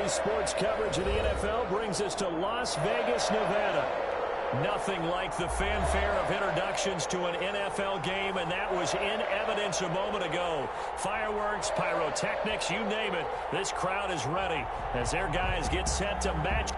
Today's sports coverage of the NFL brings us to Las Vegas, Nevada. Nothing like the fanfare of introductions to an NFL game, and that was in evidence a moment ago. Fireworks, pyrotechnics, you name it. This crowd is ready as their guys get set to match.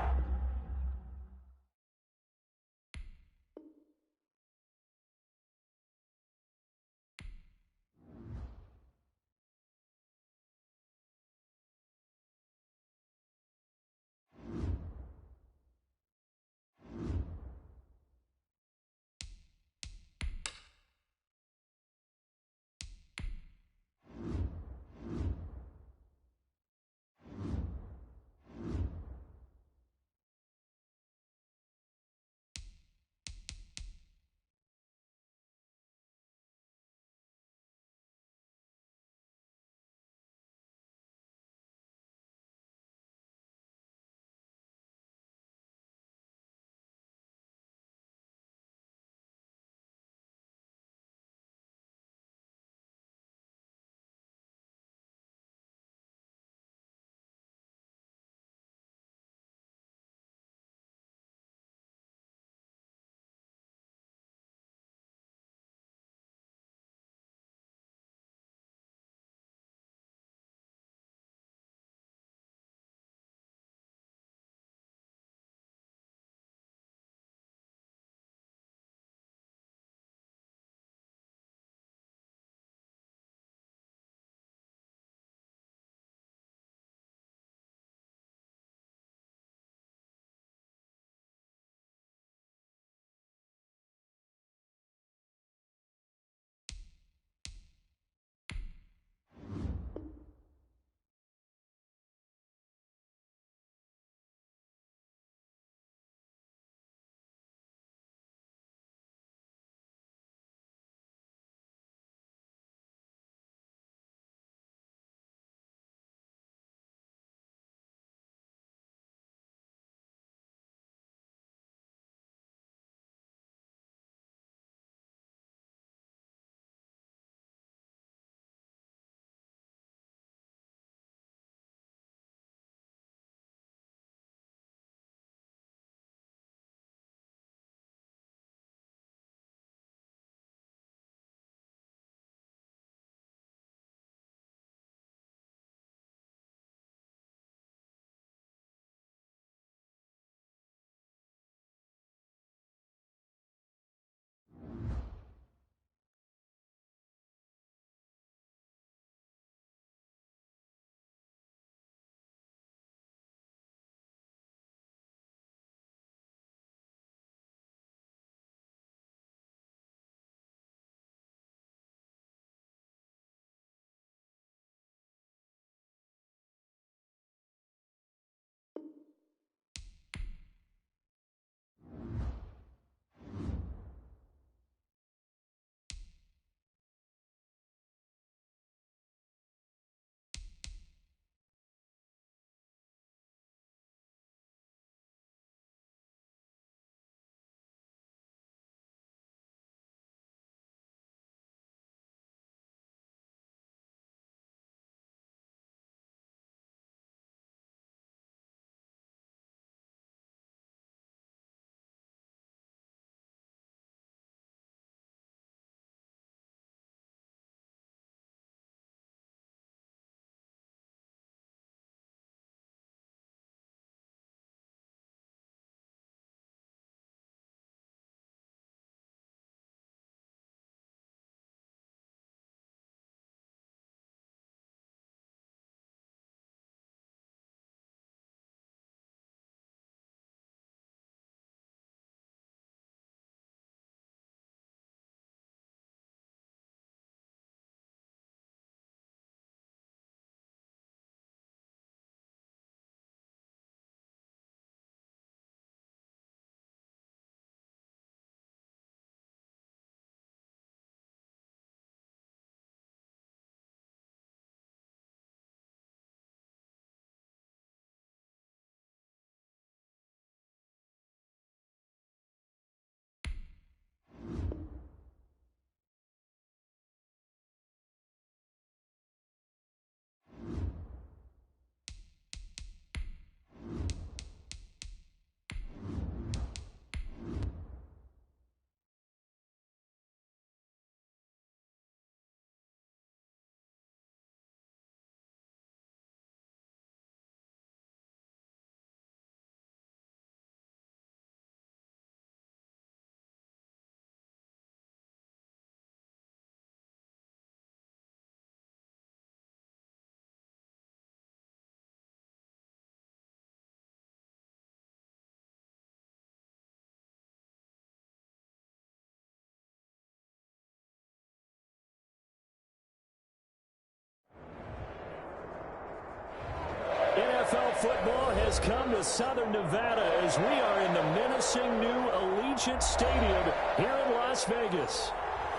has come to Southern Nevada as we are in the menacing new Allegiant Stadium here in Las Vegas.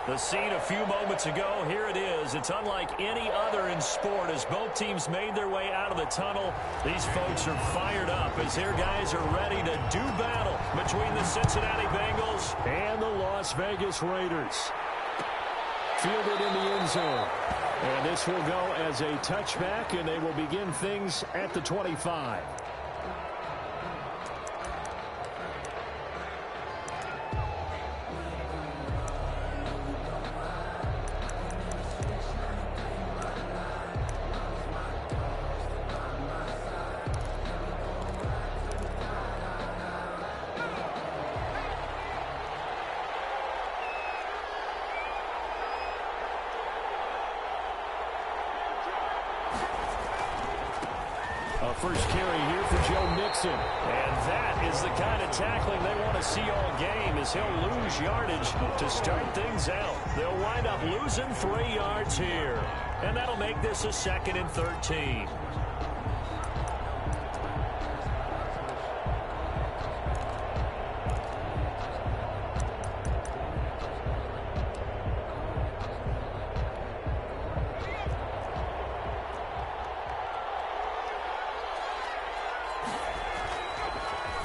The scene a few moments ago, here it is. It's unlike any other in sport as both teams made their way out of the tunnel. These folks are fired up as their guys are ready to do battle between the Cincinnati Bengals and the Las Vegas Raiders. Fielded in the end zone. And this will go as a touchback, and they will begin things at the 25. First carry here for Joe Mixon. And that is the kind of tackling they want to see all game as he'll lose yardage to start things out. They'll wind up losing 3 yards here. And that'll make this a 2nd and 13.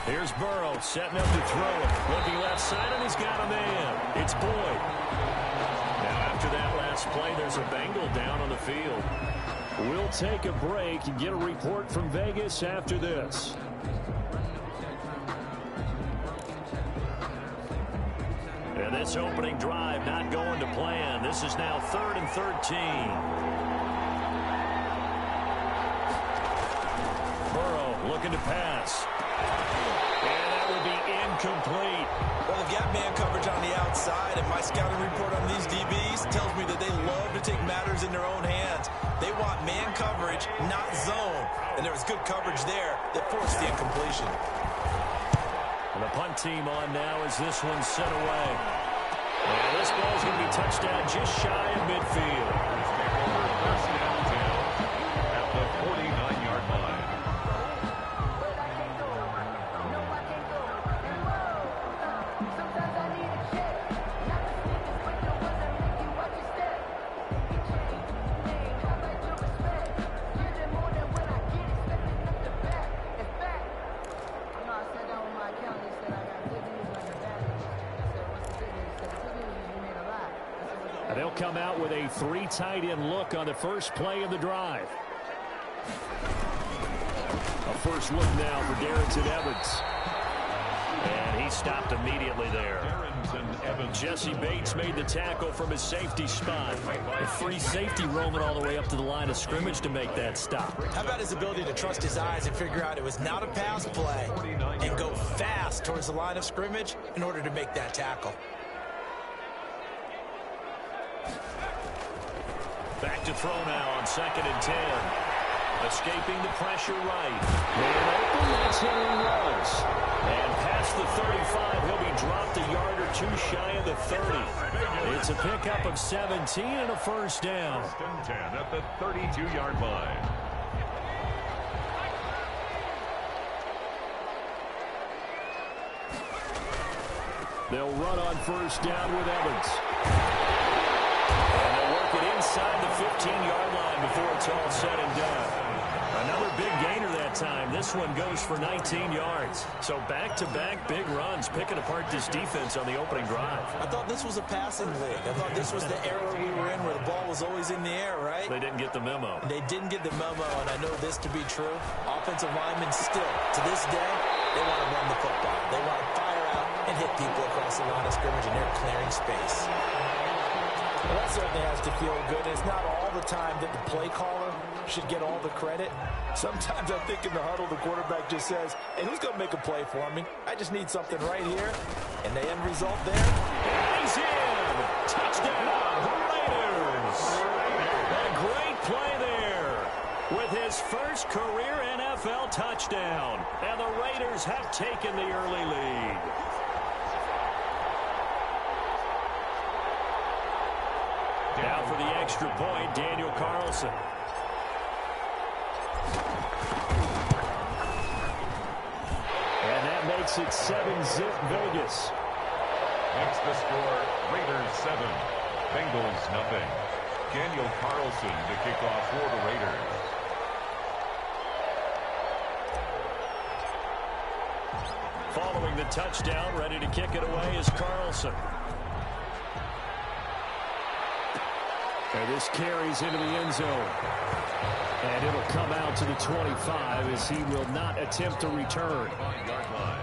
Here's Burrow setting up to throw it. Looking left side, and he's got a man. It's Boyd. Now after that last play, there's a Bengal down on the field. We'll take a break and get a report from Vegas after this. And this opening drive not going to plan. This is now 3rd and 13. Burrow looking to pass. And that will be incomplete. Well, they've got man coverage on the outside, and my scouting report on these DBs tells me that they love to take matters in their own hands. They want man coverage, not zone. And there was good coverage there that forced the incompletion. And the punt team on now as this one's set away. And this ball's going to be touchdown just shy of midfield. First down at the 49-yard line. They'll come out with a 3 tight end look on the first play of the drive. A first look now for Darrington Evans. And he stopped immediately there. Jesse Bates made the tackle from his safety spot. A free safety roaming all the way up to the line of scrimmage to make that stop. How about his ability to trust his eyes and figure out it was not a pass play and go fast towards the line of scrimmage in order to make that tackle. Back to throw now on 2nd and 10. Escaping the pressure right. Man open, that's Henry Ruggs. And past the 35, he'll be dropped a yard or 2 shy of the 30. It's a pickup of 17 and a first down. 10 at the 32-yard line. They'll run on first down with Evans. And they'll work it inside the 15-yard line before it's all said and done. Another big gainer that time. This one goes for 19 yards. So back-to-back big runs, picking apart this defense on the opening drive. I thought this was a passing league. I thought this was the era we were in where the ball was always in the air, right? They didn't get the memo. They didn't get the memo, and I know this to be true. Offensive linemen still, to this day, they want to run the football. They want to fire out and hit people across the line of scrimmage, and they're clearing space. Well, that certainly has to feel good. It's not all the time that the play caller should get all the credit. Sometimes I think in the huddle, the quarterback just says, hey, who's going to make a play for me? I just need something right here. And the end result there. And he's in. Touchdown, Raiders. A great play there with his first career NFL touchdown. And the Raiders have taken the early lead. Now for the extra point, Daniel Carlson. makes it 7-zip Vegas. Next the score, Raiders 7, Bengals nothing. Daniel Carlson to kick off for the Raiders. Following the touchdown, ready to kick it away is Carlson. And this carries into the end zone. And it'll come out to the 25 as he will not attempt to return. Yard line.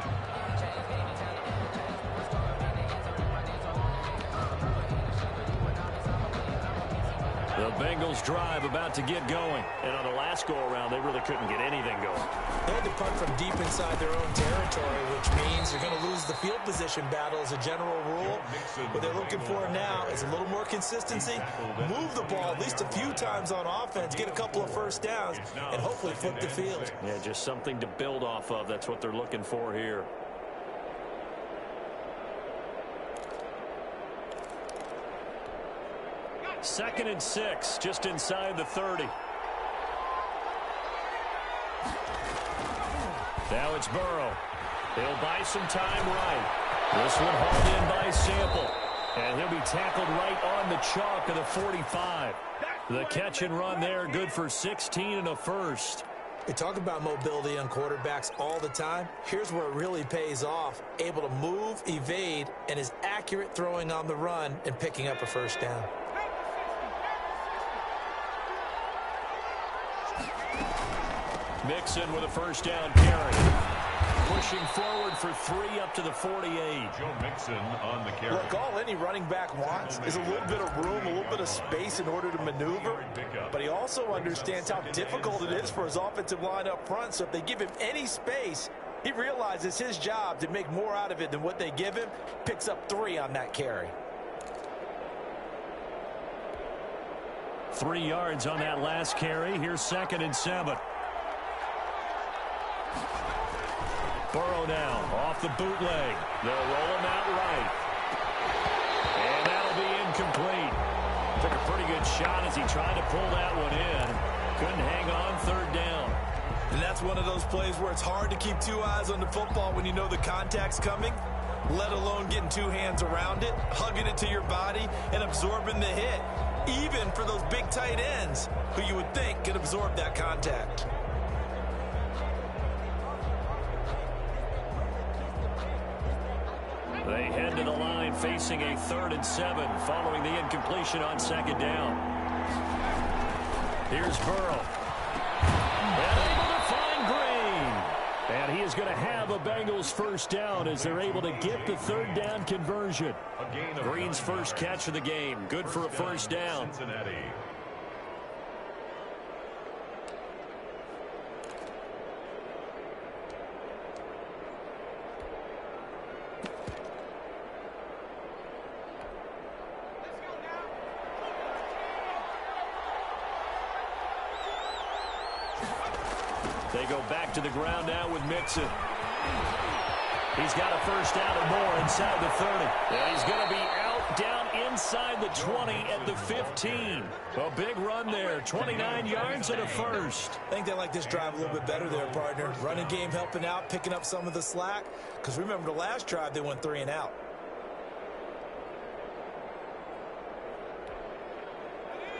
The Bengals drive about to get going. And on the last go-around, they really couldn't get anything going. They had to punt from deep inside their own territory, which means you're going to lose the field position battle as a general rule. What they're looking for now is a little more consistency, move the ball at least a few times on offense, get a couple of first downs, and hopefully flip the field. Yeah, just something to build off of. That's what they're looking for here. Second and 6, just inside the 30. Now it's Burrow. He'll buy some time right. This one hauled in by Sample. And he'll be tackled right on the chalk of the 45. The catch and run there, good for 16 and a first. We talk about mobility on quarterbacks all the time. Here's where it really pays off. Able to move, evade, and is accurate throwing on the run and picking up a first down. Mixon with a first down carry. Pushing forward for 3 up to the 48. Joe Mixon on the carry. Look, all any running back wants is a little bit of room, a little bit of space in order to maneuver. But he also understands how difficult it is for his offensive line up front. So if they give him any space, he realizes his job to make more out of it than what they give him. Picks up 3 on that carry. 3 yards on that last carry. Here's 2nd and 7. Burrow now off the bootleg. They'll roll him out right. And that'll be incomplete. Took a pretty good shot as he tried to pull that one in. Couldn't hang on, 3rd down. And that's one of those plays where it's hard to keep 2 eyes on the football when you know the contact's coming, let alone getting 2 hands around it, hugging it to your body, and absorbing the hit, even for those big tight ends who you would think could absorb that contact. They head to the line facing a 3rd and 7 following the incompletion on 2nd down. Here's Burrow. And able to find Green. And he is going to have a Bengals first down as they're able to get the 3rd down conversion. Green's first catch of the game. Good for a first down. Cincinnati. They go back to the ground now with Mixon. He's got a first down or more inside the 30. And he's going to be out down inside the 20 at the 15. A big run there, 29 yards and a first. I think they like this drive a little bit better there, partner. Running game helping out, picking up some of the slack. Because remember the last drive, they went 3 and out.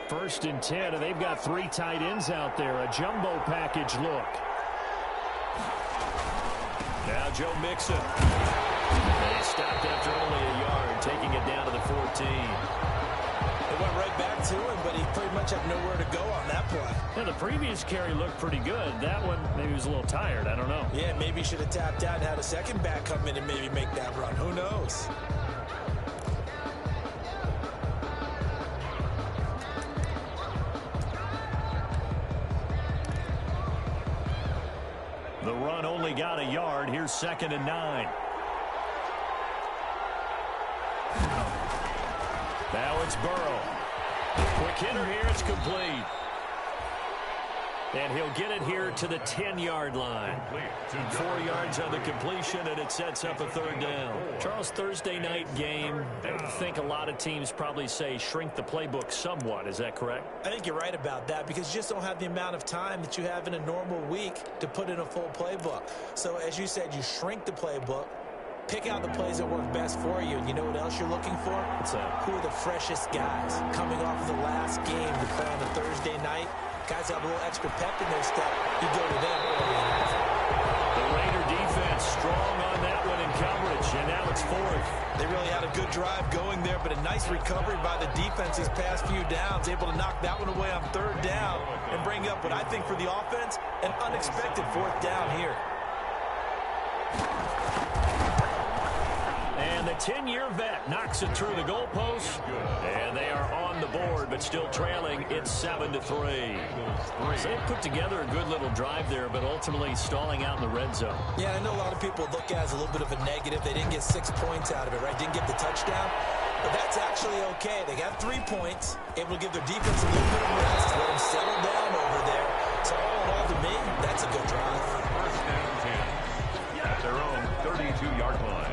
First and 10, and they've got 3 tight ends out there. A jumbo package look. Now Joe Mixon. He stopped after only a yard, taking it down to the 14. It went right back to him, but he pretty much had nowhere to go on that play. Yeah, the previous carry looked pretty good. That one, maybe he was a little tired. I don't know. Yeah, maybe he should have tapped out and had a second back come in and maybe make that run. Who knows? The run only got a yard. Here's 2nd and 9. Now it's Burrow. Quick hitter here. It's complete. And he'll get it here to the 10-yard line. 4 yards on the completion, and it sets up a third down. Charles, Thursday night game, I think a lot of teams probably say shrink the playbook somewhat. Is that correct? I think you're right about that because you just don't have the amount of time that you have in a normal week to put in a full playbook. So, as you said, you shrink the playbook, pick out the plays that work best for you, and you know what else you're looking for? What's that? Who are the freshest guys coming off of the last game to play on a Thursday night? Guys have a little extra pep in their step. You go to them early enough. The Raider defense strong on that one in coverage, and now it's fourth. They really had a good drive going there, but a nice recovery by the defense these past few downs, able to knock that one away on third down and bring up what I think for the offense, an unexpected fourth down here. And the 10-year vet knocks it through the goalpost, and they are on the board, but still trailing. It's 7-3. So they put together a good little drive there, but ultimately stalling out in the red zone. Yeah, I know a lot of people look at it as a little bit of a negative. They didn't get 6 points out of it, right? Didn't get the touchdown. But that's actually okay. They got 3 points, able to give their defense a little bit of rest, let them settle down over there. So all in all, to me, that's a good drive. First down 10 at their own 32-yard line.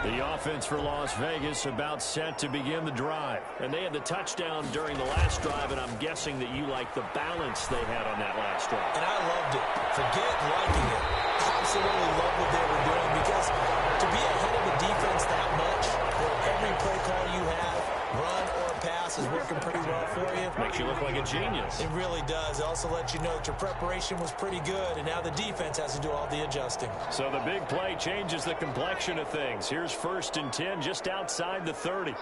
The offense for Las Vegas about set to begin the drive. And they had the touchdown during the last drive, and I'm guessing that you like the balance they had on that last drive. And I loved it. Forget liking it. Absolutely love what they were doing because to be ahead of the defense that much, where every play call you have, run or pass, is working pretty well for you. Makes you look like a genius. It really does. It also lets you know that your preparation was pretty good, and now the defense has to do all the adjusting. So the big play changes the complexion of things. Here's 1st and 10 just outside the 30.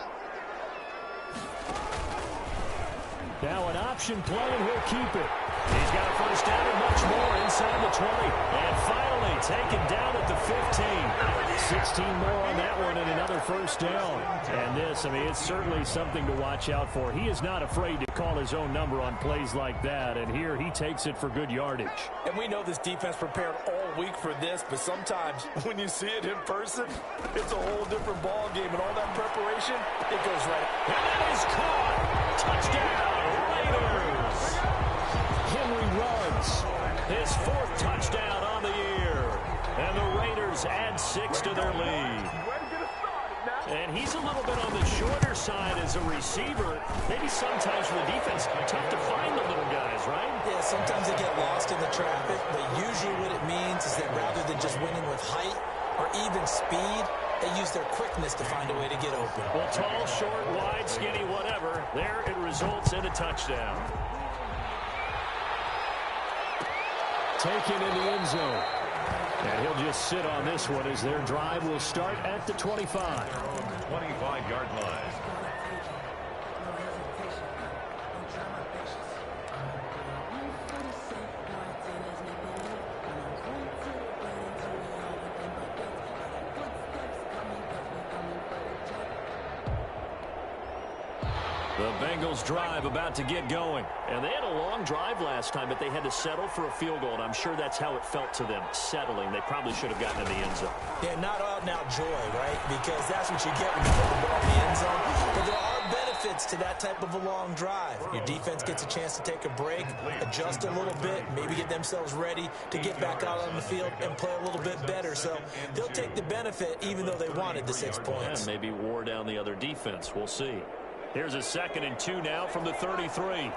Now an option play, and he'll keep it. He's got a first down and much more inside the 20. And finally taken down at the 15. 16 more on that one and another first down. And this, I mean, it's certainly something to watch out for. He is not afraid to call his own number on plays like that. And here he takes it for good yardage. And we know this defense prepared all week for this, but sometimes when you see it in person, it's a whole different ball game. And all that preparation, it goes right. And that is caught. Touchdown, Raiders. Henry runs his 4th touchdown on the year. And the Raiders add 6 to their lead. And he's a little bit on the shorter side as a receiver. Maybe sometimes for the defense, tough to find the little guys, right? Yeah, sometimes they get lost in the traffic, but usually what it means is that rather than just winning with height or even speed, they use their quickness to find a way to get open. Well, tall, short, wide, skinny, whatever. There it results in a touchdown. Taken in the end zone. And he'll just sit on this one as their drive will start at the 25. 25-yard line. The Bengals drive about to get going. And they had a long drive last time, but they had to settle for a field goal, and I'm sure that's how it felt to them, settling. They probably should have gotten in the end zone. Yeah, not out-and-out joy, right? Because that's what you get when you put the ball in the end zone. But there are benefits to that type of a long drive. Your defense gets a chance to take a break, adjust a little bit, maybe get themselves ready to get back out on the field and play a little bit better. So they'll take the benefit even though they wanted the 6 points. Yeah, maybe wore down the other defense. We'll see. Here's a 2nd and 2 now from the 33.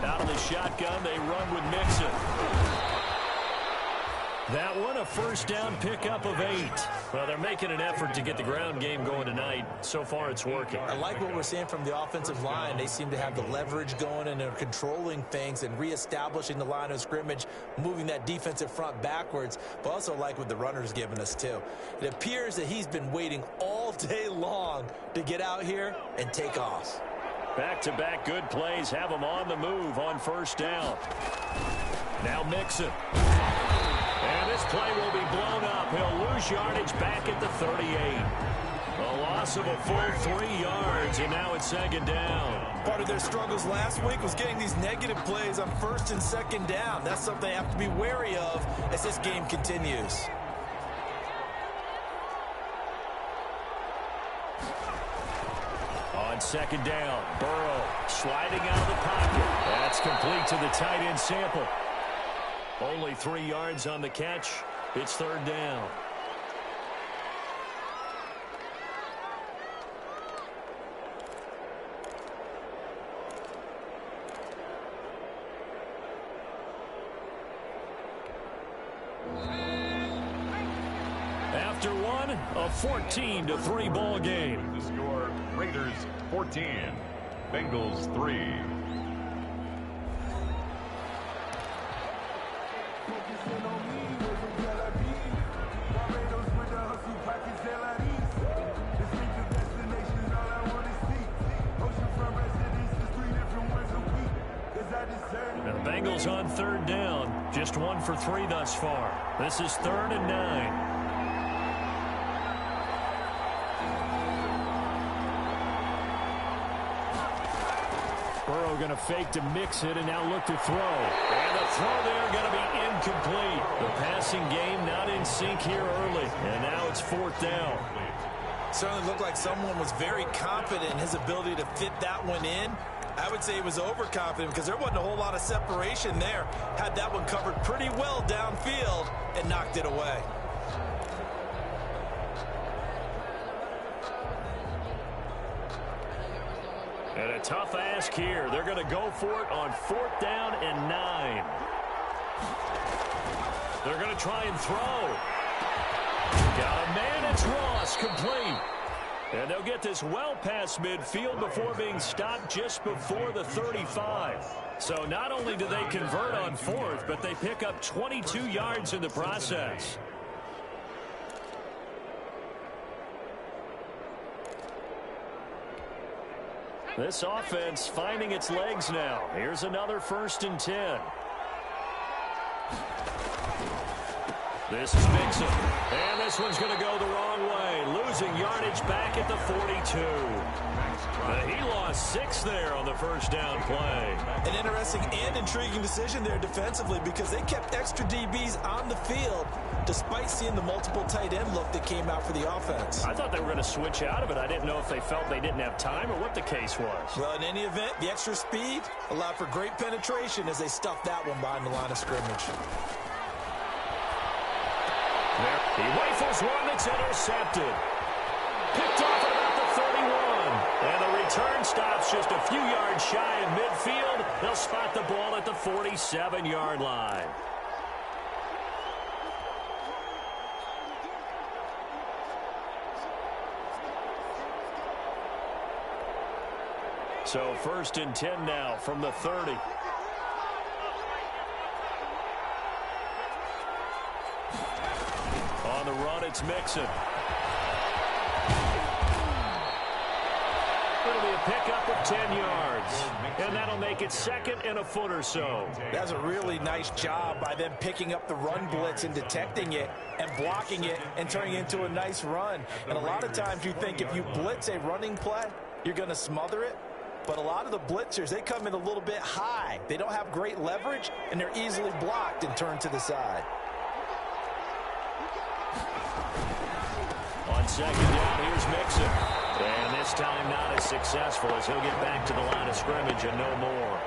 Out of the shotgun, they run with Mixon. That one, a first down pickup of 8. Well, they're making an effort to get the ground game going tonight. So far, it's working. I like what we're seeing from the offensive line. They seem to have the leverage going, and they're controlling things and reestablishing the line of scrimmage, moving that defensive front backwards, but also like what the runner's giving us, too. It appears that he's been waiting all day long to get out here and take off. Back-to-back good plays have them on the move on first down. Now Mixon. And this play will be blown up. He'll lose yardage back at the 38. A loss of a full 3 yards, and now it's 2nd down. Part of their struggles last week was getting these negative plays on 1st and 2nd down. That's something they have to be wary of as this game continues. On On second down, Burrow sliding out of the pocket. That's complete to the tight end sample. Only 3 yards on the catch. It's third down. After one, a 14-3 ball game. The score, Raiders 14, Bengals 3. And the Bengals on third down. Just 1 for 3 thus far. This is 3rd and 9. Burrow going to fake to mix it and now look to throw. And the throw there going to be incomplete. The passing game not in sync here early. And now it's 4th down. Certainly looked like someone was very confident in his ability to fit that one in. I would say he was overconfident because there wasn't a whole lot of separation there. Had that one covered pretty well downfield and knocked it away. And a tough ask here. They're going to go for it on 4th down and 9. They're going to try and throw. Got a man. It's Ross, complete. And they'll get this well past midfield before being stopped just before the 35. So not only do they convert on 4th, but they pick up 22 yards in the process. This offense finding its legs now. Here's another 1st and 10. This is Mixon. And this one's going to go the wrong way. Losing yardage back at the 42. He lost 6 there on the 1st down play. An interesting and intriguing decision there defensively because they kept extra DBs on the field despite seeing the multiple tight end look that came out for the offense. I thought they were going to switch out of it. I didn't know if they felt they didn't have time or what the case was. Well, in any event, the extra speed allowed for great penetration as they stuffed that one behind the line of scrimmage. There, he rifles one that's intercepted. Picked off at about the 31. And the return stops just a few yards shy of midfield. They'll spot the ball at the 47-yard line. So 1st and 10 now from the 30. On the run, it's Mixon. It'll be a pickup of 10 yards. And that'll make it 2nd and a foot or so. That's a really nice job by them picking up the run blitz and detecting it and blocking it and turning it into a nice run. And a lot of times you think if you blitz a running play, you're going to smother it. But a lot of the blitzers, they come in a little bit high. They don't have great leverage, and they're easily blocked and turned to the side. On 2nd down, here's Mixon. And this time not as successful as he'll get back to the line of scrimmage and no more.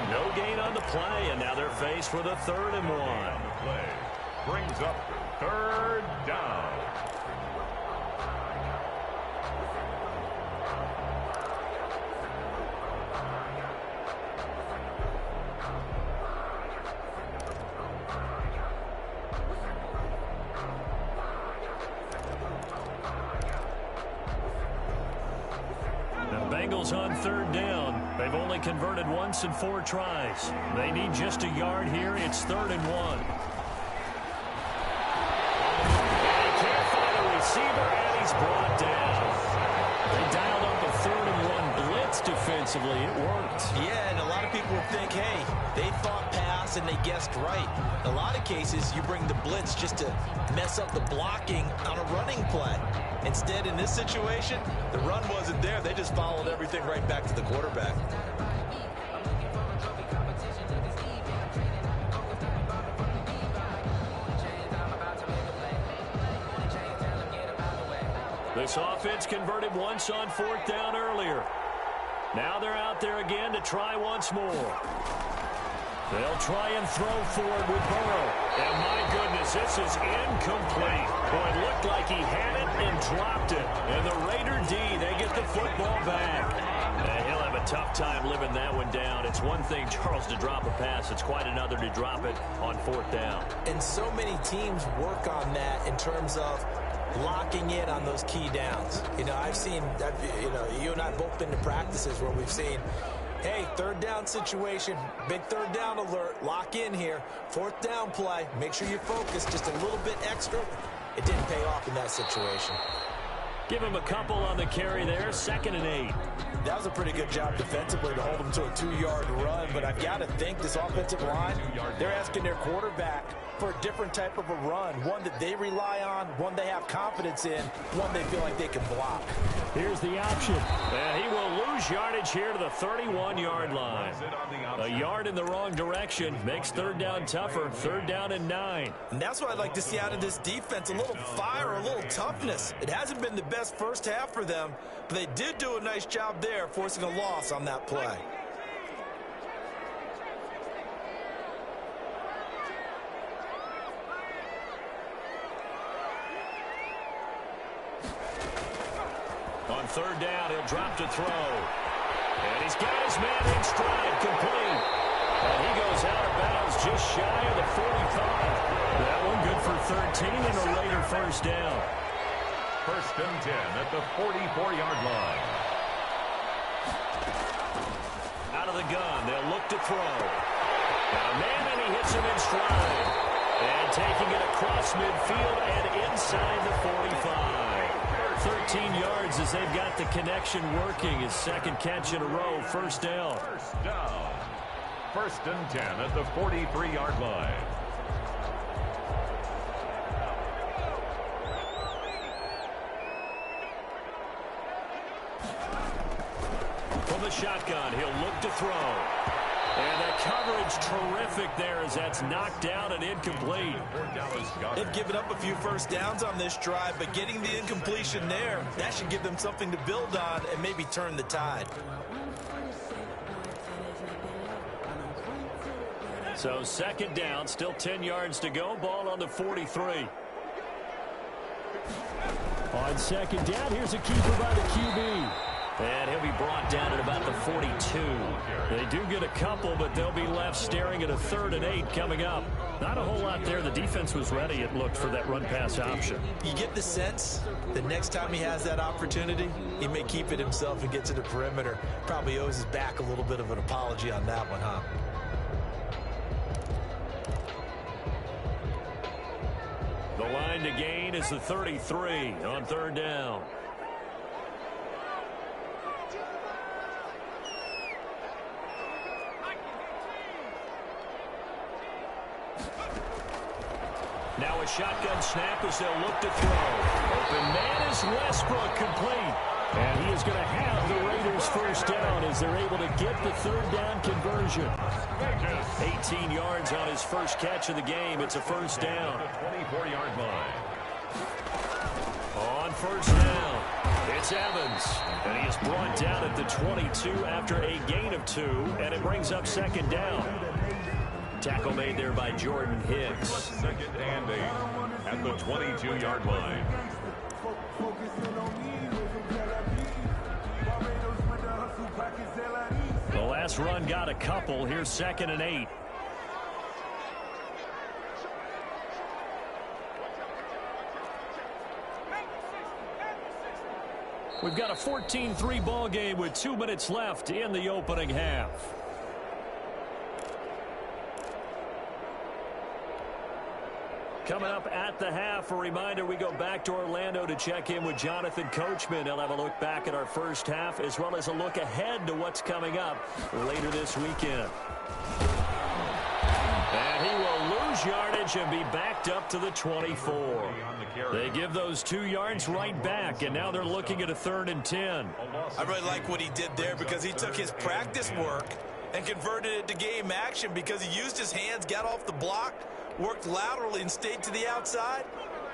No gain on the play, and now they're faced with a 3rd and 1. The play brings up 3rd down. Bengals on 3rd down. They've only converted once in 4 tries. They need just a yard here. It's 3rd and 1. And he can't find a receiver, and he's brought down. They dialed up a 3rd and 1 blitz defensively. It worked. Yeah, and a lot of people would think, hey, they thought pass and they guessed right. In a lot of cases, you bring the blitz just to mess up the blocking on a running play. Instead, in this situation, the run wasn't there. They just followed everything right back to the quarterback. This offense converted once on 4th down earlier. Now they're out there again to try once more. They'll try and throw forward with Burrow. And my goodness, this is incomplete. Boy, it looked like he had it and dropped it. And the Raider D, they get the football back. And he'll have a tough time living that one down. It's one thing, Charles, to drop a pass. It's quite another to drop it on 4th down. And so many teams work on that in terms of locking in on those key downs. You know, you and I have both been to practices where we've seen, hey, 3rd down situation, big 3rd down alert, lock in here, 4th down play, make sure you're focused just a little bit extra. It didn't pay off in that situation. Give him a couple on the carry there, 2nd and 8. That was a pretty good job defensively to hold him to a 2-yard run, but I've got to think this offensive line, they're asking their quarterback for a different type of a run, one that they rely on, one they have confidence in, one they feel like they can block. Here's the option. And he will lose yardage here to the 31-yard line. A yard in the wrong direction makes 3rd down tougher, 3rd down and 9. And that's what I'd like to see out of this defense, a little fire, a little toughness. It hasn't been the best first half for them, but they did do a nice job there, forcing a loss on that play. On 3rd down, he'll drop to throw. And he's got his man in stride, complete. And he goes out of bounds just shy of the 45. That one good for 13 and a Raider 1st down. 1st and 10 at the 44-yard line. Out of the gun, they'll look to throw. Got a man, and he hits him in stride. And taking it across midfield and inside the 45. 13 yards as they've got the connection working. His 2nd catch in a row, 1st down. 1st down. 1st and 10 at the 43-yard line. From the shotgun, he'll look to throw. And the coverage terrific there as that's knocked down and incomplete. They've given up a few 1st downs on this drive, but getting the incompletion there, that should give them something to build on and maybe turn the tide. So 2nd down, still 10 yards to go. Ball on the 43. On 2nd down, here's a keeper by the QB. And he'll be brought down at about the 42. They do get a couple, but they'll be left staring at a 3rd and 8 coming up. Not a whole lot there. The defense was ready, it looked, for that run-pass option. You get the sense that next time he has that opportunity, he may keep it himself and get to the perimeter. Probably owes his back a little bit of an apology on that one, huh? The line to gain is the 33 on 3rd down. Now a shotgun snap as they'll look to throw. Open man is Westbrook, complete. And he is going to have the Raiders 1st down as they're able to get the 3rd down conversion. 18 yards on his 1st catch of the game. It's a 1st down. 24-yard line. On 1st down, it's Evans. And he is brought down at the 22 after a gain of 2. And it brings up 2nd down. Tackle made there by Jordan Hicks. 2nd and 8 at the 22-yard line. The last run got a couple. Here's 2nd and 8. We've got a 14-3 ball game with 2 minutes left in the opening half. Coming up at the half, a reminder, we go back to Orlando to check in with Jonathan Coachman. He'll have a look back at our 1st half as well as a look ahead to what's coming up later this weekend. And he will lose yardage and be backed up to the 24. They give those 2 yards right back, and now they're looking at a 3rd and 10. I really like what he did there because he took his practice work and converted it to game action because he used his hands, got off the block, worked laterally and stayed to the outside,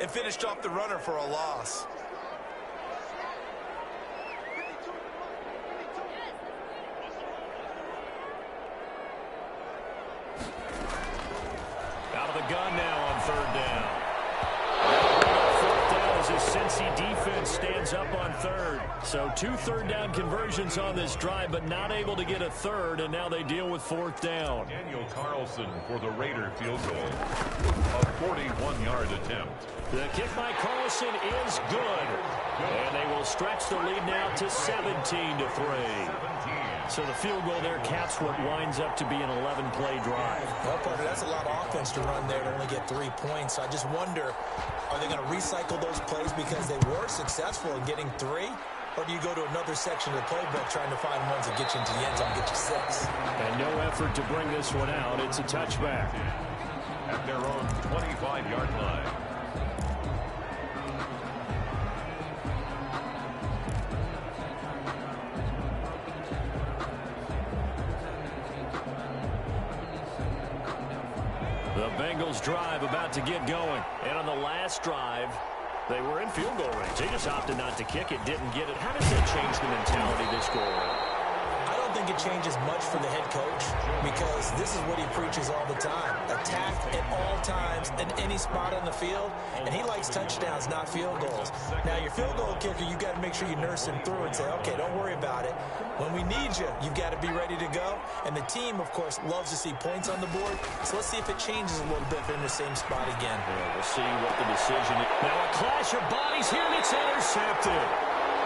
and finished off the runner for a loss. defense stands up on third. So 2 third-down conversions on this drive, but not able to get a third, and now they deal with 4th down. Daniel Carlson for the Raider field goal. A 41-yard attempt. The kick by Carlson is good. And they will stretch the lead now to 17-3. So the field goal there caps what winds up to be an 11-play drive. Well, Parker, that's a lot of offense to run there to only get 3 points. So I just wonder, are they going to recycle those plays because they were successful in getting 3? Or do you go to another section of the playbook trying to find ones that get you into the end zone and get you 6? And no effort to bring this one out. It's a touchback. At their own 25-yard line. The Bengals drive about to get going. And on the last drive, they were in field goal range. They just opted not to kick it, didn't get it. How does that change the mentality this go around? I don't think it changes much for the head coach because this is what he preaches all the time. Attack at all times in any spot on the field, and he likes touchdowns, not field goals. Now, your field goal kicker, you've got to make sure you nurse him through and say, okay, don't worry about it. When we need you, you've got to be ready to go. And the team, of course, loves to see points on the board, so let's see if it changes a little bit if they're in the same spot again. Yeah, we'll see what the decision is. Now a clash of bodies here, and it's intercepted.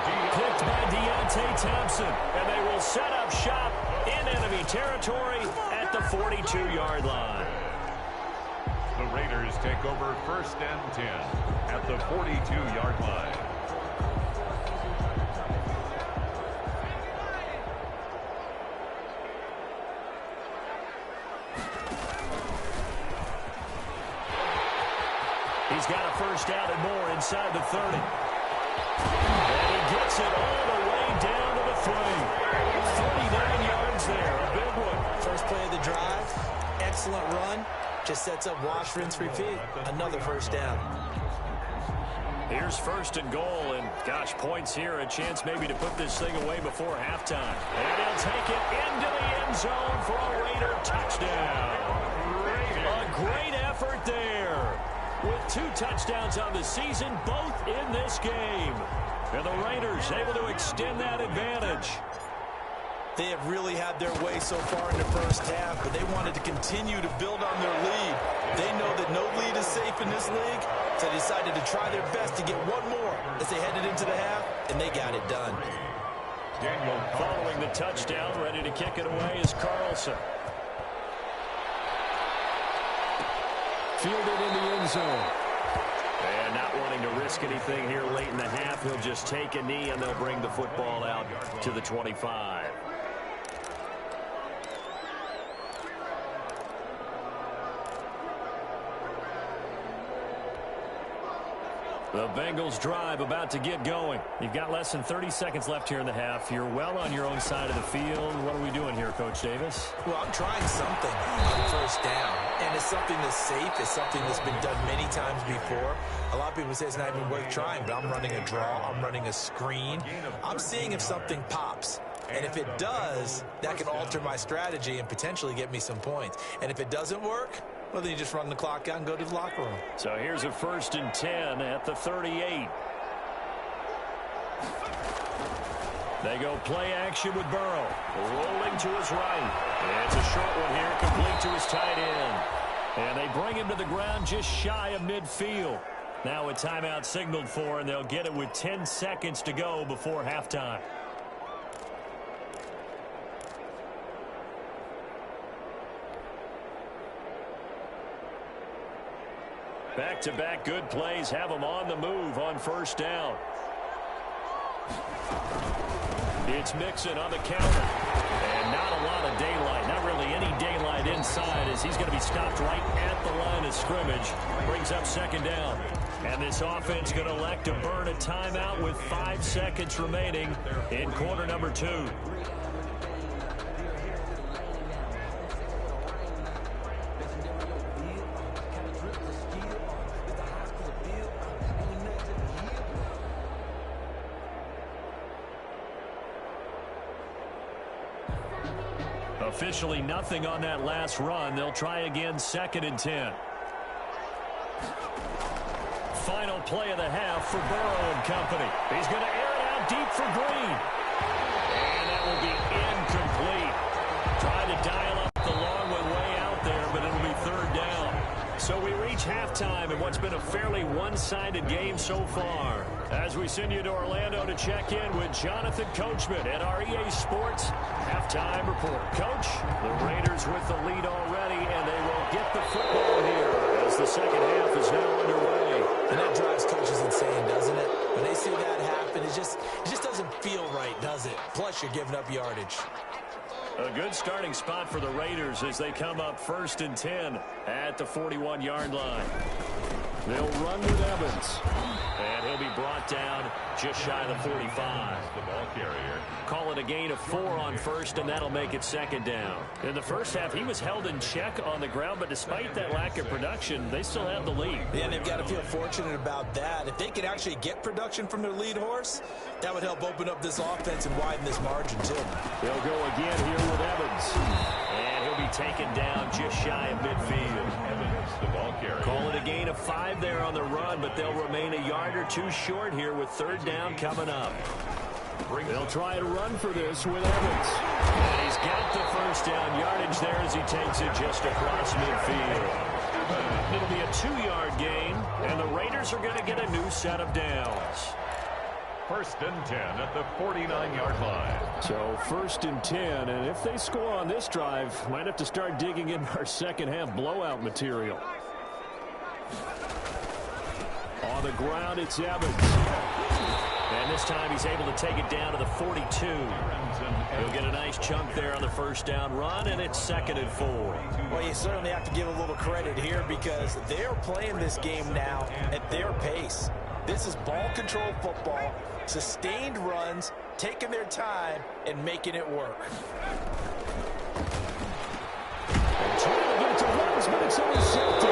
Picked by Deontay Thompson, and they will set up shop in enemy territory at the 42-yard line. The Raiders take over 1st and 10 at the 42-yard line. He's got a first down and more inside the 30. And he gets it all the way down to the 3. 39 yards there, a big one. First play of the drive, excellent run. Just sets up wash, rinse, repeat. Another first down. Here's 1st and goal, and gosh, points here, a chance maybe to put this thing away before halftime. And he'll take it into the end zone for a Raider touchdown. A great effort there. With 2 touchdowns on the season, both in this game. And the Raiders able to extend that advantage. They have really had their way so far in the first half, but they wanted to continue to build on their lead. They know that no lead is safe in this league, so they decided to try their best to get one more as they headed into the half, and they got it done. Daniel following the touchdown, ready to kick it away is Carlson. Fielded in the end zone. And not wanting to risk anything here late in the half, he'll just take a knee and they'll bring the football out to the 25. The Bengals drive about to get going. You've got less than 30 seconds left here in the half. You're well on your own side of the field. What are we doing here, Coach Davis? Well, I'm trying something on first down. And it's something that's safe. It's something that's been done many times before. A lot of people say it's not even worth trying, but I'm running a draw. I'm running a screen. I'm seeing if something pops. And if it does, that can alter my strategy and potentially get me some points. And if it doesn't work, well, then you just run the clock out and go to the locker room. So here's a 1st and 10 at the 38. They go play action with Burrow. Rolling to his right. It's a short one here, complete to his tight end. And they bring him to the ground just shy of midfield. Now a timeout signaled for, and they'll get it with 10 seconds to go before halftime. Back-to-back good plays have them on the move on first down. It's Mixon on the counter. And not a lot of daylight, not really any daylight inside as he's going to be stopped right at the line of scrimmage. Brings up 2nd down. And this offense going to elect to burn a timeout with 5 seconds remaining in quarter number 2. Officially nothing on that last run. They'll try again 2nd and 10. Final play of the half for Burrow and company. He's going to air it out deep for Green. And that will be incomplete. Trying to dial up the long one way out there, but it'll be third down. So we reach halftime in what's been a fairly one-sided game so far. As we send you to Orlando to check in with Jonathan Coachman at our EA Sports Halftime Report. Coach, the Raiders with the lead already, and they will get the football here as the second half is now underway. And that drives coaches insane, doesn't it? When they see that happen, it just doesn't feel right, does it? Plus, you're giving up yardage. A good starting spot for the Raiders as they come up 1st and 10 at the 41-yard line. They'll run with Evans. And he'll be brought down just shy of the 45. The ball carrier. Call it a gain of 4 on first, and that'll make it second down. In the first half, he was held in check on the ground, but despite that lack of production, they still have the lead. Yeah, they've got to feel fortunate about that. If they could actually get production from their lead horse, that would help open up this offense and widen this margin, too. They'll go again here with Evans. And he'll be taken down just shy of midfield. Evans, the ball carrier. Call it a gain of 5 there on the run, but they'll remain a yard or 2 short here with third down coming up. They'll try to run for this with Evans. And he's got the first down yardage there as he takes it just across midfield. It'll be a 2-yard gain, and the Raiders are going to get a new set of downs. 1st and 10 at the 49-yard line. So 1st and 10, and if they score on this drive, might have to start digging in our second half blowout material. On the ground, it's Evans. And this time he's able to take it down to the 42. He'll get a nice chunk there on the first down run, and it's 2nd and 4. Well, you certainly have to give a little credit here because they're playing this game now at their pace. This is ball control football, sustained runs, taking their time, and making it work. And trying to get it to Rhodes, but it's intercepted.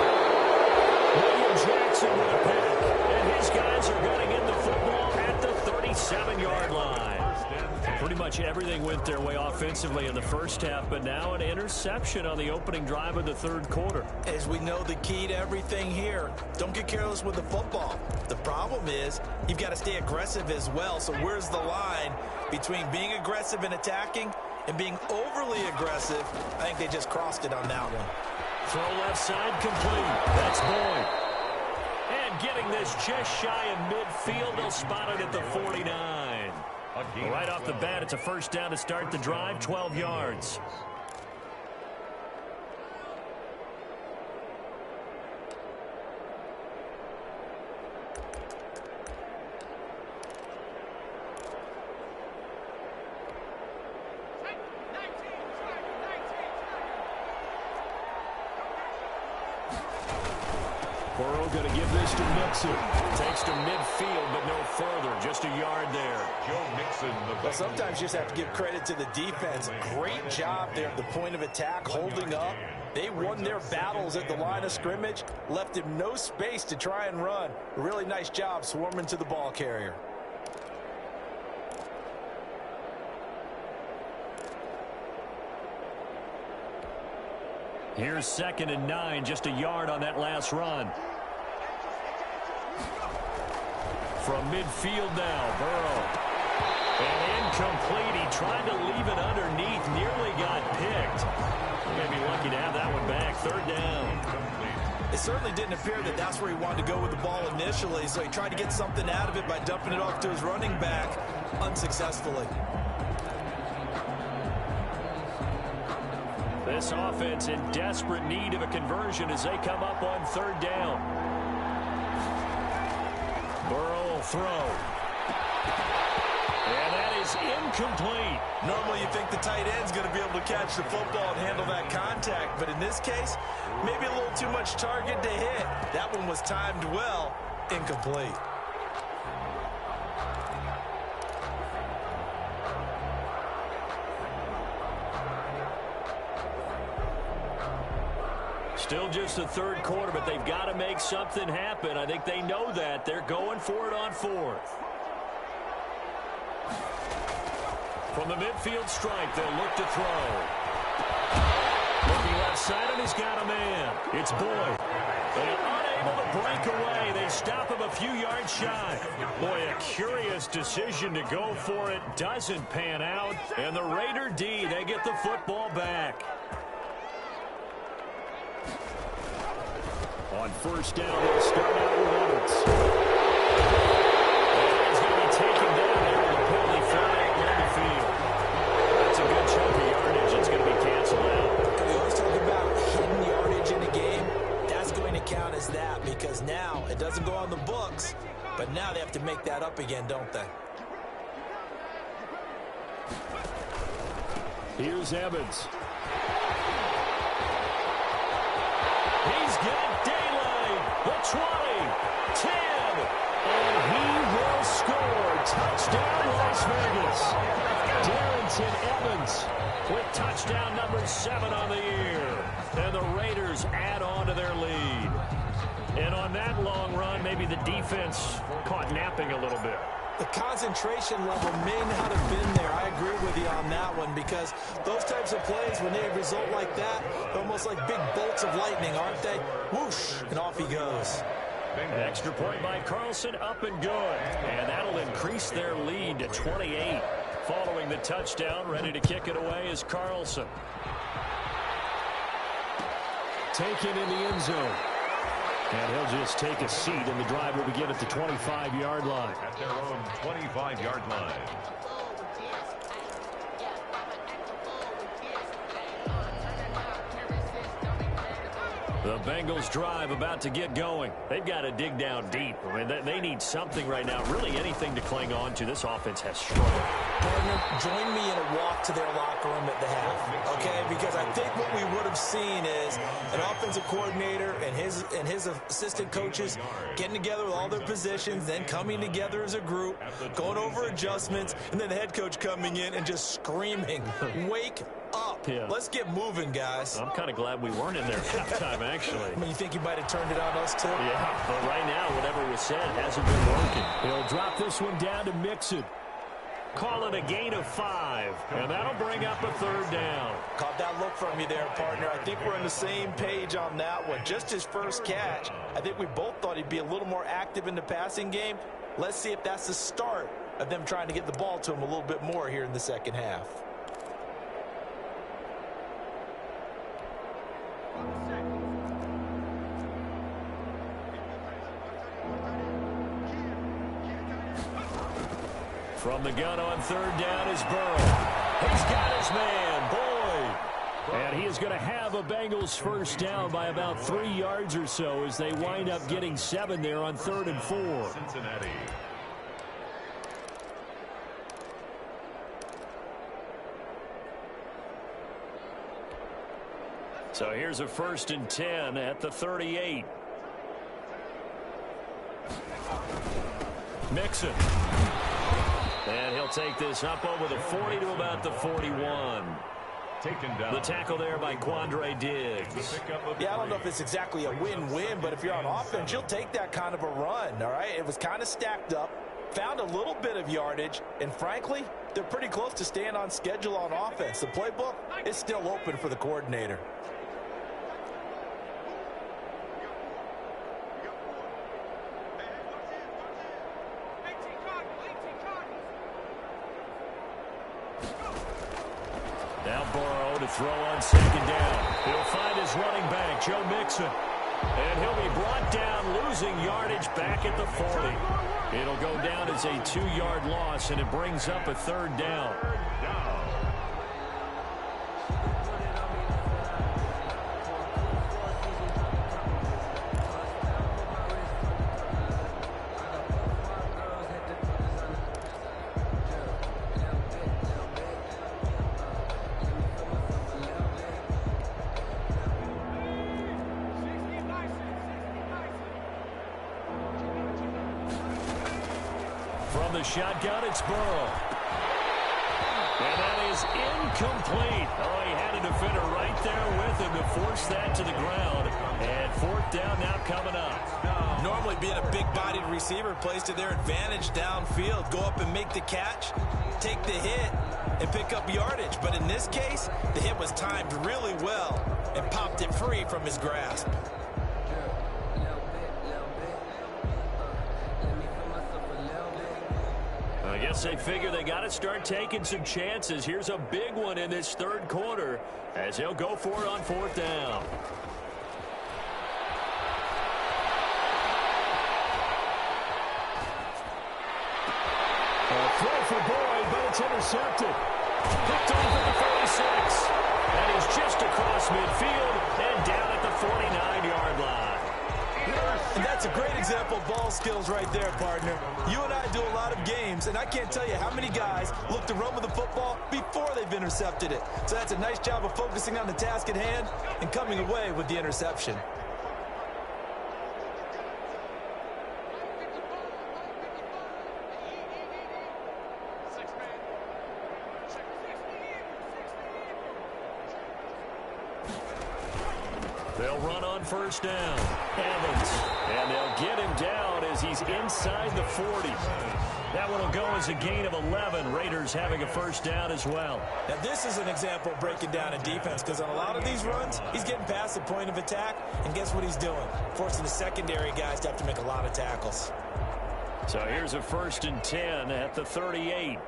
William Jackson with a pick, and his guys are going to get the football at the 37-yard line. Pretty much everything went their way offensively in the first half, but now an interception on the opening drive of the third quarter. As we know, the key to everything here, don't get careless with the football. The problem is you've got to stay aggressive as well. So where's the line between being aggressive and attacking and being overly aggressive? I think they just crossed it on that one. Throw left side complete. That's Boyd. And getting this just shy of midfield, they'll spot it at the 49. Right off the bat, it's a first down to start the drive, 12 yards. Burrow going to give this to Mixon. Takes to midfield, but no further. Just a yard there. Joe Mixon. Well, sometimes you just have to give credit to the defense. Great job there at the point of attack, holding up. They won their battles at the line of scrimmage, left him no space to try and run. A really nice job swarming to the ball carrier. Here's 2nd and 9, just a yard on that last run. From midfield now, Burrow. And incomplete. He tried to leave it underneath, nearly got picked. Maybe lucky to have that one back. Third down. It certainly didn't appear that that's where he wanted to go with the ball initially, so he tried to get something out of it by dumping it off to his running back unsuccessfully. This offense in desperate need of a conversion as they come up on third down. Burrow will throw. And that is incomplete. Normally you think the tight end's going to be able to catch the football and handle that contact, but in this case, maybe a little too much target to hit. That one was timed well, incomplete. Still just the third quarter, but they've got to make something happen. I think they know that. They're going for it on fourth. From the midfield stripe, they'll look to throw. Looking left side, and he's got a man. It's Boyd. And able to break away. They stop him a few yards shy. Boy, a curious decision to go for it. Doesn't pan out. And the Raider D, they get the football back. On first down, they'll start out with Evans. He's going to be taken down there with a penalty flag on the field. That's a good chunk of yardage. It's going to be canceled out. We always talk about hidden yardage in a game. That's going to count as that because now it doesn't go on the books, but now they have to make that up again, don't they? Here's Evans. He's got daylight. The 20, 10, and he will score. Touchdown, Las Vegas. Darrington Evans with touchdown number 7 on the year. And the Raiders add on to their lead. And on that long run, maybe the defense caught napping a little bit. The concentration level may not have been there. I agree with you on that one because those types of plays, when they result like that, they're almost like big bolts of lightning, aren't they? Whoosh, and off he goes. Extra point by Carlson, up and good. And that'll increase their lead to 28. Following the touchdown, ready to kick it away is Carlson. Taken in the end zone. And he'll just take a seat, and the drive will begin at the 25-yard line. At their own 25-yard line. The Bengals drive about to get going. They've got to dig down deep. I mean, they need something right now, really anything to cling on to. This offense has struggled. Partner, join me in a walk to their locker room at the half, okay? Because I think what we would have seen is an offensive coordinator and his assistant coaches getting together with all their positions, then coming together as a group, going over adjustments, and then the head coach coming in and just screaming, wake up. Yeah. Let's get moving, guys. I'm kind of glad we weren't in there halftime, actually. I mean, you think you might have turned it on us, too? Yeah, but right now, whatever was said hasn't been working. He'll drop this one down to Mixon. Call it a gain of 5, and that'll bring up a 3rd down. Caught that look from you there, partner. I think we're on the same page on that one. Just his first catch, I think we both thought he'd be a little more active in the passing game. Let's see if that's the start of them trying to get the ball to him a little bit more here in the second half. From the gun on 3rd down is Burrow. He's got his man, Boyd. And he is going to have a Bengals first down by about 3 yards or so as they wind up getting 7 there on 3rd and 4. Cincinnati. So here's a 1st and 10 at the 38. Mixon. And he'll take this up over the 40 to about the 41. Taken down. The tackle there by Quandre Diggs. Yeah, I don't know if it's exactly a win-win, but if you're on offense, you'll take that kind of a run, all right? It was kind of stacked up, found a little bit of yardage, and frankly, they're pretty close to staying on schedule on offense. The playbook is still open for the coordinator. Now Burrow to throw on 2nd down. He'll find his running back, Joe Mixon. And he'll be brought down, losing yardage back at the 40. It'll go down as a 2-yard loss, and it brings up a 3rd down. From the shotgun, it's Burrow. And that is incomplete. Oh, he had a defender right there with him to force that to the ground. And 4th down now coming up. Normally being a big-bodied receiver plays to their advantage downfield. Go up and make the catch, take the hit, and pick up yardage. But in this case, the hit was timed really well and popped it free from his grasp. I guess they figure they got to start taking some chances. Here's a big one in this third quarter as they'll go for it on fourth down. A throw for Boyd, but it's intercepted. Picked off at the 36. And he's just across midfield and down at the 49-yard line. And that's a great example of ball skills right there, partner. You and I do a lot of games, and I can't tell you how many guys look to run with the football before they've intercepted it. So that's a nice job of focusing on the task at hand and coming away with the interception. They'll run on first down. Evans. And they'll get him down as he's inside the 40. That one will go as a gain of 11. Raiders having a first down as well. Now, this is an example of breaking down a defense because on a lot of these runs, he's getting past the point of attack. And guess what he's doing? Forcing the secondary guys to have to make a lot of tackles. So here's a 1st and 10 at the 38.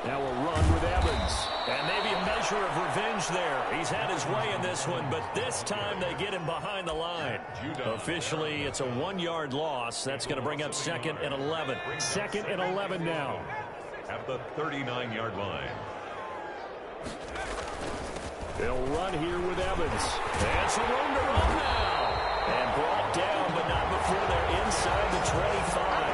Now we'll run with Evans. And maybe a measure of revenge there. He's had his way in this one, but this time they get him behind the line. Officially, it's a 1-yard loss. That's going to bring up 2nd and 11. 2nd and 11 now. At the 39-yard line. They'll run here with Evans. And some room to run now. And brought down, but not before they're inside the 25.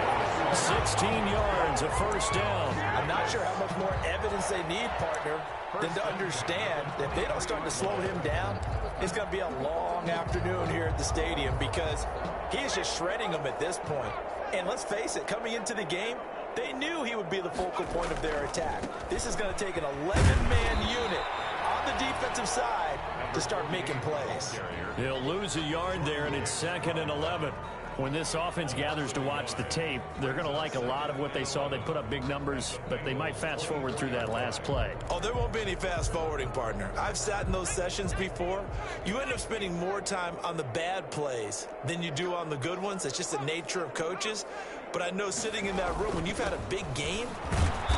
16 yards, a first down. I'm not sure how much more evidence they need, partner, than to understand that if they don't start to slow him down, it's going to be a long afternoon here at the stadium because he is just shredding them at this point. And let's face it, coming into the game, they knew he would be the focal point of their attack. This is going to take an 11-man unit on the defensive side to start making plays. He'll lose a yard there, and it's 2nd and 11. When this offense gathers to watch the tape, they're going to like a lot of what they saw. They put up big numbers, but they might fast forward through that last play. Oh, there won't be any fast forwarding, partner. I've sat in those sessions before. You end up spending more time on the bad plays than you do on the good ones. It's just the nature of coaches. But I know sitting in that room, when you've had a big game,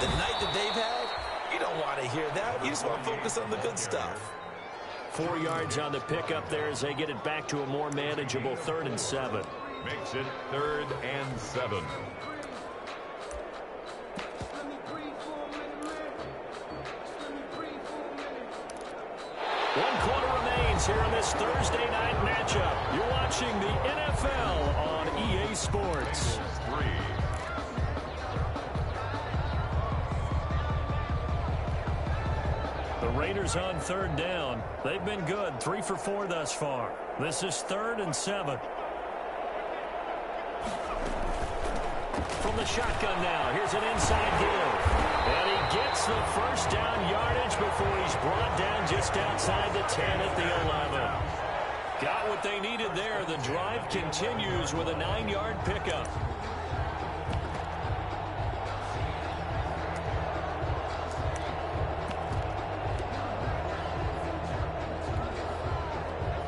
the night that they've had, you don't want to hear that. You just want to focus on the good stuff. 4 yards on the pickup there as they get it back to a more manageable 3rd and 7. Makes it 3rd and 7. One quarter remains here in this Thursday night matchup. You're watching the NFL on EA Sports. 3. The Raiders on 3rd down. They've been good, 3 for 4 thus far. This is 3rd and 7. From the shotgun now, here's an inside give. And he gets the first down yardage before he's brought down just outside the 10 at the 11. Got what they needed there. The drive continues with a 9-yard pickup.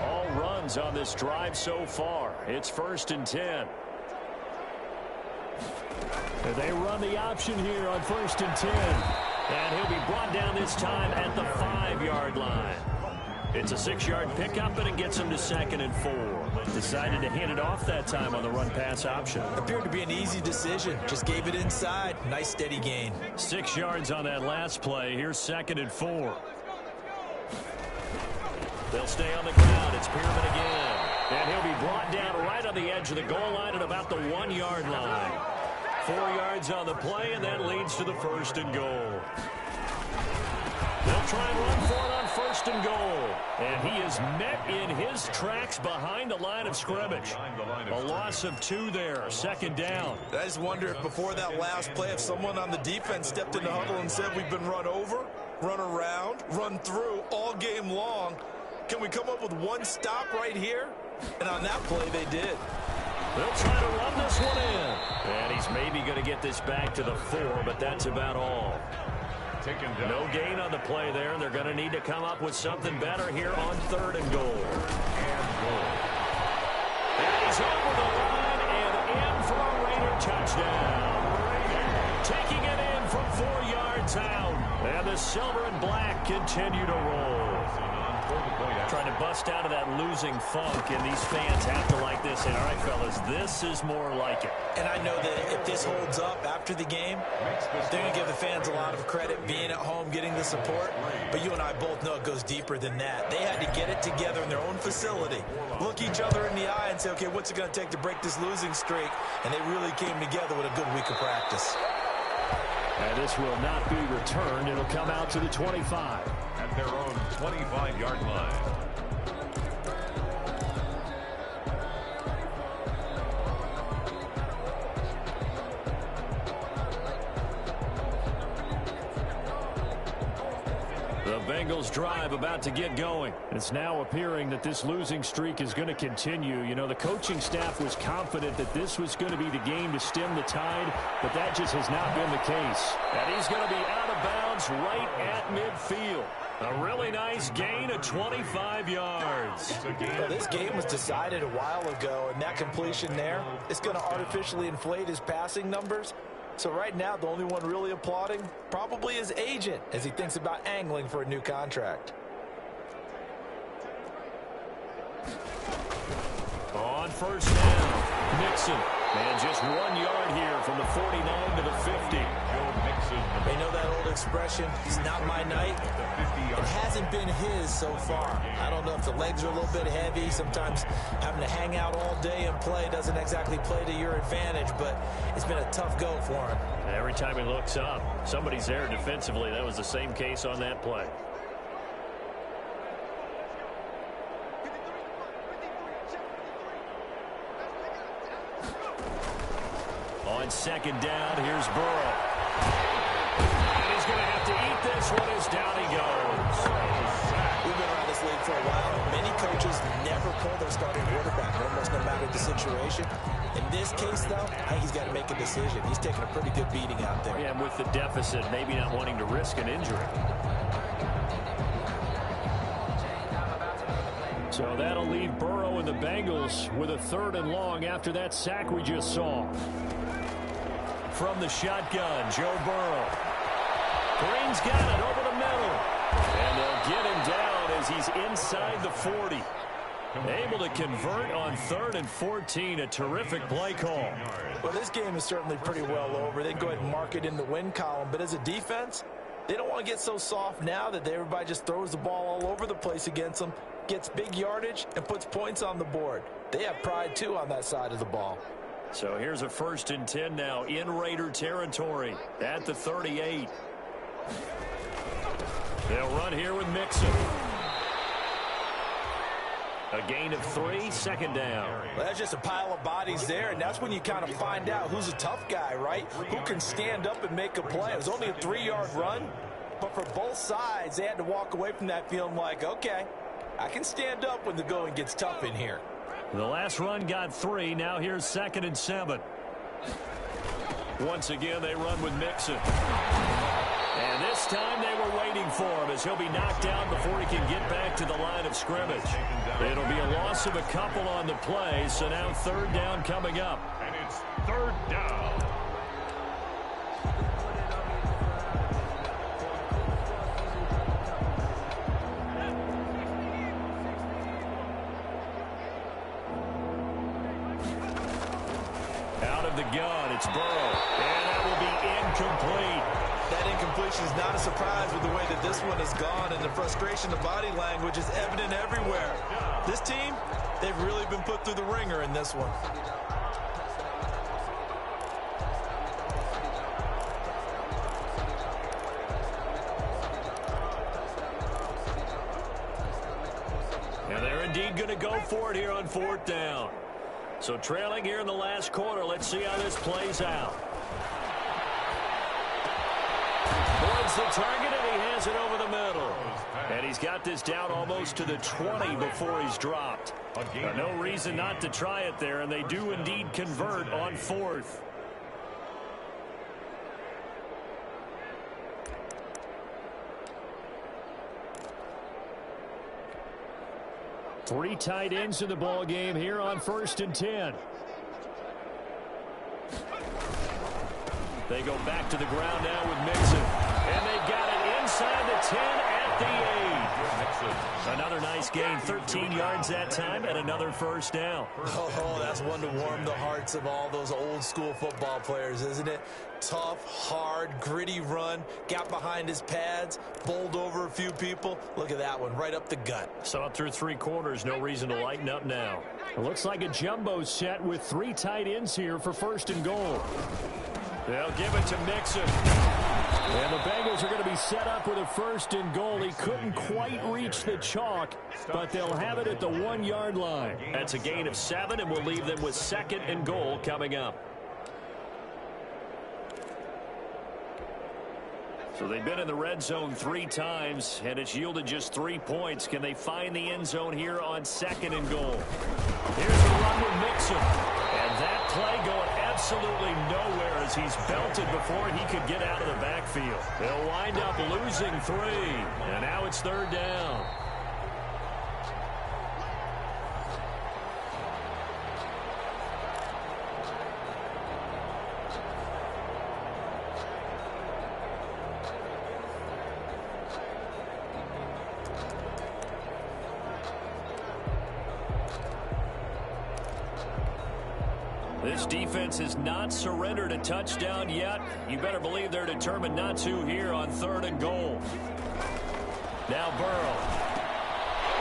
All runs on this drive so far. It's 1st and 10. They run the option here on 1st and 10. And he'll be brought down this time at the 5-yard line. It's a 6-yard pickup, and it gets him to 2nd and 4. Decided to hand it off that time on the run-pass option. Appeared to be an easy decision. Just gave it inside. Nice steady gain. 6 yards on that last play. Here's 2nd and 4. They'll stay on the ground. It's Pearman again. And he'll be brought down right on the edge of the goal line at about the 1-yard line. 4 yards on the play, and that leads to the 1st and goal. They'll try and run for it on 1st and goal. And he is met in his tracks behind the line of scrimmage. A loss of 2 there, 2nd down. I just wonder if before that last play, if someone on the defense stepped in the huddle and said, we've been run over, run around, run through all game long. Can we come up with one stop right here? And on that play, they did. They'll try to run this one in. And he's maybe going to get this back to the 4, but that's about all. No gain on the play there, and they're going to need to come up with something better here on 3rd and goal. And he's over the line, and Touchdown. Taking it in from 4 yards out. And the silver and black continue to roll. Trying to bust out of that losing funk, and these fans have to like this. And all right, fellas, this is more like it. And I know that if this holds up after the game, they're going to give the fans a lot of credit being at home, getting the support. But you and I both know it goes deeper than that. They had to get it together in their own facility, look each other in the eye and say, okay, what's it going to take to break this losing streak? And they really came together with a good week of practice. And this will not be returned. It'll come out to the 25. At their own 25-yard line. The Bengals drive about to get going. It's now appearing that this losing streak is going to continue. You know, the coaching staff was confident that this was going to be the game to stem the tide, but that just has not been the case. And he's going to be out of bounds right at midfield. A really nice gain of 25 yards. Well, this game was decided a while ago, and that completion there is going to artificially inflate his passing numbers. So right now, the only one really applauding probably his agent as he thinks about angling for a new contract. On first down, Mixon. And just 1 yard here from the 49 to the 50. They know that old expression, it's not my night. It hasn't been his so far. I don't know if the legs are a little bit heavy. Sometimes having to hang out all day and play doesn't exactly play to your advantage, but it's been a tough go for him. Every time he looks up, somebody's there defensively. That was the same case on that play. On second down, here's Burrow. And he's going to have to eat this one as down he goes. We've been around this league for a while. Many coaches never pull their starting quarterback, almost no matter the situation. In this case, though, I think he's got to make a decision. He's taking a pretty good beating out there. Yeah, and with the deficit, maybe not wanting to risk an injury. So that'll leave Burrow and the Bengals with a 3rd and long after that sack we just saw. From the shotgun, Joe Burrow. Green's got it over the middle. And they'll get him down as he's inside the 40. Able to convert on 3rd and 14. A terrific play call. Well, this game is certainly pretty well over. They can go ahead and mark it in the win column. But as a defense, they don't want to get so soft now that everybody just throws the ball all over the place against them, gets big yardage, and puts points on the board. They have pride, too, on that side of the ball. So here's a 1st and 10 now in Raider territory at the 38. They'll run here with Mixon. A gain of 3, 2nd down. Well, that's just a pile of bodies there, and that's when you kind of find out who's a tough guy, right? Who can stand up and make a play. It was only a 3-yard run, but for both sides, they had to walk away from that feeling like, okay, I can stand up when the going gets tough in here. The last run got 3. Now here's 2nd and 7. Once again, they run with Mixon. And this time they were waiting for him as he'll be knocked down before he can get back to the line of scrimmage. It'll be a loss of a couple on the play, so now 3rd down coming up. And it's 3rd down. Out of the gun, it's Burrow. And that will be incomplete. That incompletion is not a surprise with the way that this one has gone, and the frustration of body language is evident everywhere. This team, they've really been put through the ringer in this one. And they're indeed going to go for it here on 4th down. So trailing here in the last quarter, let's see how this plays out. Towards the target, and he has it over the middle. And he's got this down almost to the 20 before he's dropped. No reason not to try it there, and they do indeed convert on 4th. Three tight ends in the ball game here on 1st and 10. They go back to the ground now with Mixon. And they got it inside the 10 at the 8. Another nice gain, 13 yards that time, and another first down. Oh, that's one to warm the hearts of all those old school football players, isn't it? Tough, hard, gritty run, got behind his pads, bowled over a few people. Look at that one, right up the gut. So up through 3 quarters, no reason to lighten up now. It looks like a jumbo set with 3 tight ends here for first and goal. They'll give it to Mixon. And the Bengals are going to be set up with a first and goal. He couldn't quite reach the chalk, but they'll have it at the 1-yard line. That's a gain of 7, and we'll leave them with second and goal coming up. So they've been in the red zone 3 times, and it's yielded just 3 points. Can they find the end zone here on second and goal? Here's the run with Mixon. And that play going absolutely nowhere as he's belted before he could get out of the backfield. They'll wind up losing 3, and now it's 3rd down. This defense has not surrendered a touchdown yet. You better believe they're determined not to here on 3rd and goal. Now Burrow.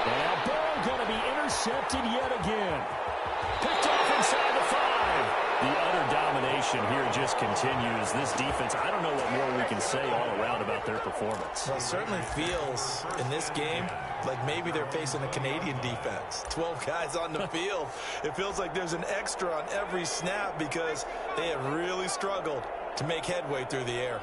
And now Burrow going to be intercepted yet again. Picked off inside the 5. The utter domination here just continues. This defense, I don't know what more we can say all around about their performance. Well, it certainly feels in this game like maybe they're facing a Canadian defense. 12 guys on the field. It feels like there's an extra on every snap because they have really struggled to make headway through the air.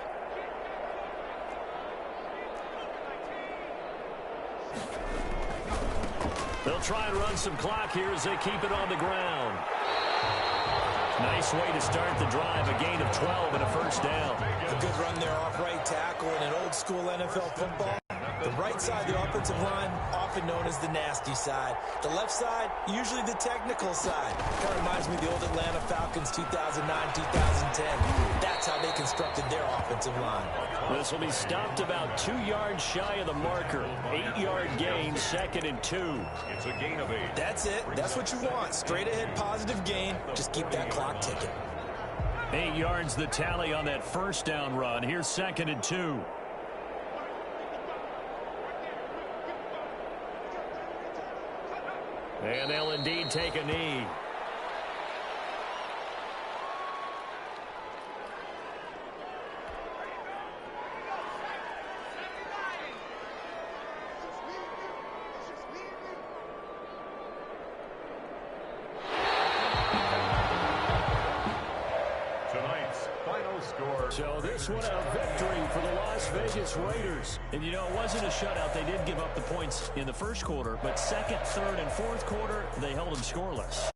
They'll try and run some clock here as they keep it on the ground. Nice way to start the drive, a gain of 12 and a first down. A good run there off right tackle in an old school NFL football. The right side of the offensive line, often known as the nasty side. The left side, usually the technical side. Kind of reminds me of the old Atlanta Falcons 2009, 2010. That's how they constructed their offensive line. This will be stopped about 2 yards shy of the marker. 8-yard gain, 2nd and 2. It's a gain of 8. That's it. That's what you want. Straight ahead positive gain. Just keep that clock ticking. 8 yards the tally on that first down run. Here's 2nd and 2. And they'll indeed take a knee. Tonight's final score. So this one a victory for the Las Vegas Raiders. And, you know, it wasn't a shutout. They did give up the points in the first quarter, but second, third, and fourth quarter, they held them scoreless.